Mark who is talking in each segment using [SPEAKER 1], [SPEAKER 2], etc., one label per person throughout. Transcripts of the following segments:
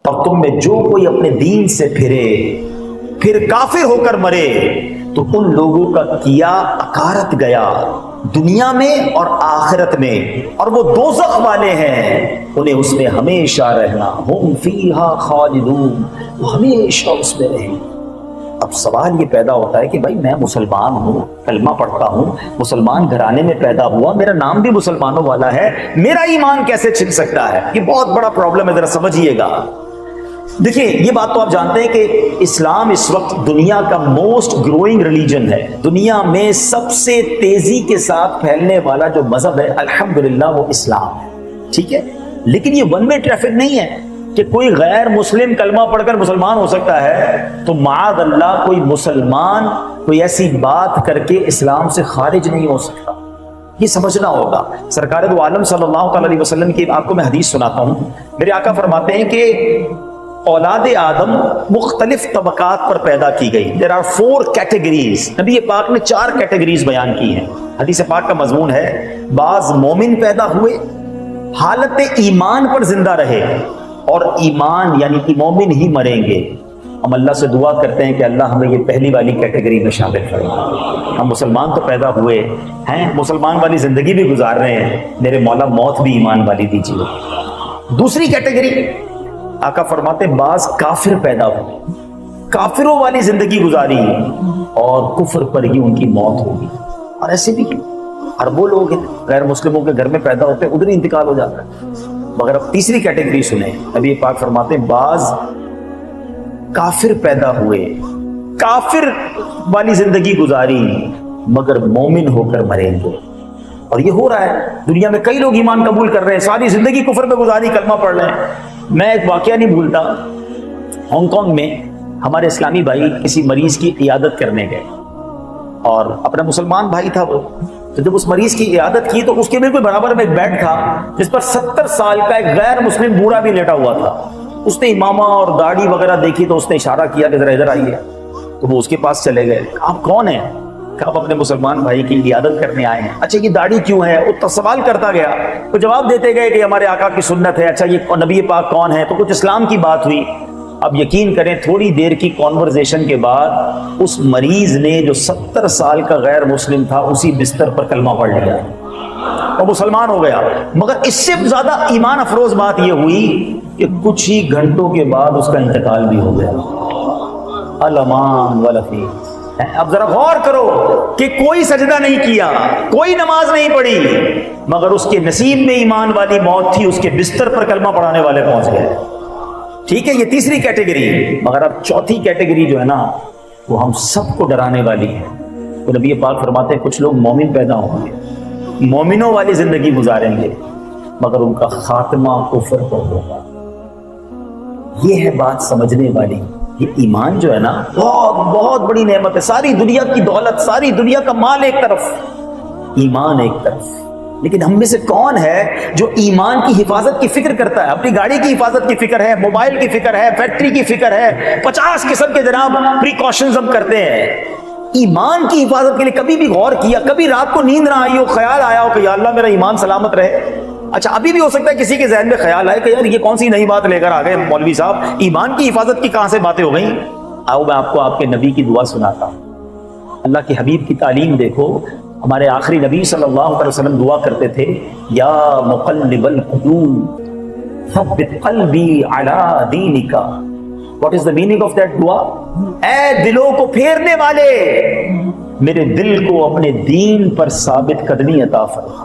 [SPEAKER 1] اور تم میں جو کوئی اپنے دین سے پھرے پھر کافر ہو کر مرے تو ان لوگوں کا کیا اکارت گیا دنیا میں اور آخرت میں، اور وہ دوزخ والے ہیں، انہیں اس میں ہمیشہ رہنا، ہم فیہا خالدون، وہ ہمیشہ اس میں رہیں۔ اب سوال یہ پیدا ہوتا ہے کہ بھائی میں مسلمان ہوں، کلمہ پڑھتا ہوں، مسلمان گھرانے میں پیدا ہوا، میرا نام بھی مسلمانوں والا ہے، میرا ایمان کیسے چھن سکتا ہے؟ یہ بہت بڑا پرابلم ہے، ذرا سمجھیے گا۔ دیکھیں یہ بات تو آپ جانتے ہیں کہ اسلام اس وقت دنیا کا موسٹ گروئنگ ریلیجن ہے، دنیا میں سب سے تیزی کے ساتھ پھیلنے والا جو مذہب ہے الحمدللہ وہ اسلام ہے، ٹھیک ہے؟ لیکن یہ ون وے ٹریفک نہیں ہے کہ کوئی غیر مسلم کلمہ پڑھ کر مسلمان ہو سکتا ہے تو معاذ اللہ کوئی مسلمان کوئی ایسی بات کر کے اسلام سے خارج نہیں ہو سکتا۔ یہ سمجھنا ہوگا۔ سرکار دو عالم صلی اللہ تعالی علیہ وسلم کی آپ کو میں حدیث سناتا ہوں۔ میرے آقا فرماتے ہیں کہ اولاد آدم مختلف طبقات پر پیدا کی گئی۔ There are 4 categories۔ نبی پاک نے 4 categories بیان کی ہیں۔ حدیث پاک کا مضمون ہے بعض مومن پیدا ہوئے، حالت ایمان پر زندہ رہے، اور ایمان یعنی کہ مومن ہی مریں گے۔ ہم اللہ سے دعا کرتے ہیں کہ اللہ ہمیں یہ پہلی والی کیٹیگری میں شامل فرمائے۔ ہم مسلمان تو پیدا ہوئے ہیں، مسلمان والی زندگی بھی گزار رہے ہیں، میرے مولا موت بھی ایمان والی دیجیے۔ دوسری کیٹیگری آقا فرماتے بعض کافر پیدا ہوئے، کافروں والی زندگی گزاری اور کفر پر ہی ان کی موت ہوگی۔ اور ایسے بھی اربوں لوگ ہیں غیر مسلموں کے گھر میں پیدا ہوتے ہیں، ادھر ہی انتقال ہو جاتا ہے۔ مگر اب تیسری کیٹیگری سنیں، نبی پاک فرماتے ہیں بعض کافر پیدا ہوئے، کافر والی زندگی گزاری مگر مومن ہو کر مریں گے۔ اور یہ ہو رہا ہے دنیا میں، کئی لوگ ایمان قبول کر رہے ہیں، ساری زندگی کفر میں گزاری، کلمہ پڑھ رہے ہیں۔ میں ایک واقعہ نہیں بھولتا، ہانگ کانگ میں ہمارے اسلامی بھائی کسی مریض کی عیادت کرنے گئے، اور اپنا مسلمان بھائی تھا وہ، تو جب اس مریض کی عیادت کی تو اس کے بالکل برابر میں ایک بیڈ تھا جس پر 70 سال کا ایک غیر مسلم بوڑھا بھی لیٹا ہوا تھا۔ اس نے امامہ اور داڑھی وغیرہ دیکھی تو اس نے اشارہ کیا کہ ذرا ادھر آئیے، تو وہ اس کے پاس چلے گئے۔ آپ کون ہیں؟ کہ آپ اپنے مسلمان بھائی کی عیادت کرنے آئے ہیں۔ اچھا یہ داڑھی کیوں ہے؟ وہ سوال کرتا گیا، تو جواب دیتے گئے کہ ہمارے آقا کی سنت ہے۔ اچھا یہ نبی پاک کون ہے؟ تو کچھ اسلام کی بات ہوئی۔ اب یقین کریں تھوڑی دیر کی کانورزیشن کے بعد اس مریض نے جو 70 سال کا غیر مسلم تھا اسی بستر پر کلمہ پڑھ لیا اور مسلمان ہو گیا۔ مگر اس سے زیادہ ایمان افروز بات یہ ہوئی کہ کچھ ہی گھنٹوں کے بعد اس کا انتقال بھی ہو گیا۔ الامان والفی۔ اب ذرا غور کرو کہ کوئی سجدہ نہیں کیا، کوئی نماز نہیں پڑھی، مگر اس کے نصیب میں ایمان والی موت تھی، اس کے بستر پر کلمہ پڑھانے والے پہنچ گئے۔ ٹھیک ہے، یہ تیسری کیٹیگری۔ مگر اب چوتھی کیٹیگری جو ہے نا وہ ہم سب کو ڈرانے والی ہے۔ تو نبی پاک فرماتے ہیں کچھ لوگ مومن پیدا ہوں گے، مومنوں والی زندگی گزاریں گے، مگر ان کا خاتمہ کفر پر ہوگا۔ یہ ہے بات سمجھنے والی۔ یہ ایمان جو ہے نا بہت بہت بڑی نعمت ہے۔ ساری دنیا کی دولت، ساری دنیا کا مال ایک طرف، ایمان ایک طرف، لیکن ہم میں سے کون ہے جو ایمان کی حفاظت کی فکر کرتا ہے؟ اپنی گاڑی کی حفاظت کی فکر ہے، موبائل کی فکر ہے، فیکٹری کی فکر ہے، 50 قسم کے جناب پریکاشنز ہم کرتے ہیں۔ ایمان کی حفاظت کے لیے کبھی بھی غور کیا؟ کبھی رات کو نیند نہ آئی ہو، خیال آیا ہو کہ یا اللہ میرا ایمان سلامت رہے؟ اچھا ابھی بھی ہو سکتا ہے کسی کے ذہن میں خیال آئے کہ یار یہ کون سی نئی بات لے کر آ گئے مولوی صاحب، ایمان کی حفاظت کی کہاں سے باتیں ہو گئیں؟ آؤ میں آپ کو آپ کے نبی کی دعا سناتا ہوں۔ اللہ کے حبیب کی تعلیم دیکھو، ہمارے آخری نبی صلی اللہ علیہ وسلم دعا کرتے تھے یا مقلب القلوب ثبت قلبی علی دینک۔ What is the meaning of that دعا؟ اے دلوں کو پھیرنے والے، میرے دل کو اپنے دین پر ثابت قدمی عطا فرما۔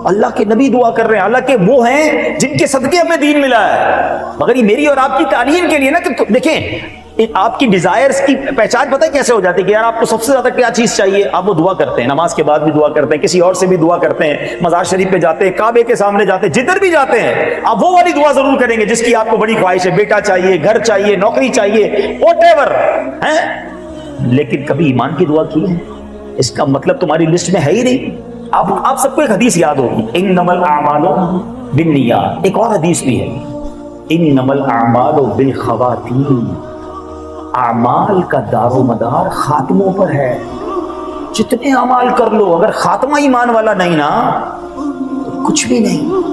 [SPEAKER 1] اللہ کے نبی دعا کر رہے ہیں، حالانکہ وہ ہیں جن کے صدقے ہمیں دین ملا ہے، مگر یہ میری اور آپ کی تعلیم کے لیے نا کہ دیکھیں آپ کی ڈیزائرز کی پہچان پتہ ہے کیسے ہو جاتی ہے کہ یار آپ کو سب سے زیادہ کیا چیز چاہیے، آپ وہ دعا کرتے ہیں، نماز کے بعد بھی دعا کرتے ہیں، کسی اور سے بھی دعا کرتے ہیں، مزار شریف پہ جاتے ہیں، کعبے کے سامنے جاتے ہیں، جدھر بھی جاتے ہیں آپ وہ والی دعا ضرور کریں گے جس کی آپ کو بڑی خواہش ہے، بیٹا چاہیے، گھر چاہیے، نوکری چاہیے، واٹ ایور ہے، لیکن کبھی ایمان کی دعا کی ہے؟ اس کا مطلب تمہاری لسٹ میں ہے ہی نہیں۔ آپ سب کو ایک حدیث یاد ہوگی، انما الاعمال بالنیات۔ ایک اور حدیث بھی ہے، انما الاعمال بالخواتیم۔ اعمال کا دار و مدار خاتموں پر ہے۔ جتنے اعمال کر لو اگر خاتمہ ایمان والا نہیں نا تو کچھ بھی نہیں۔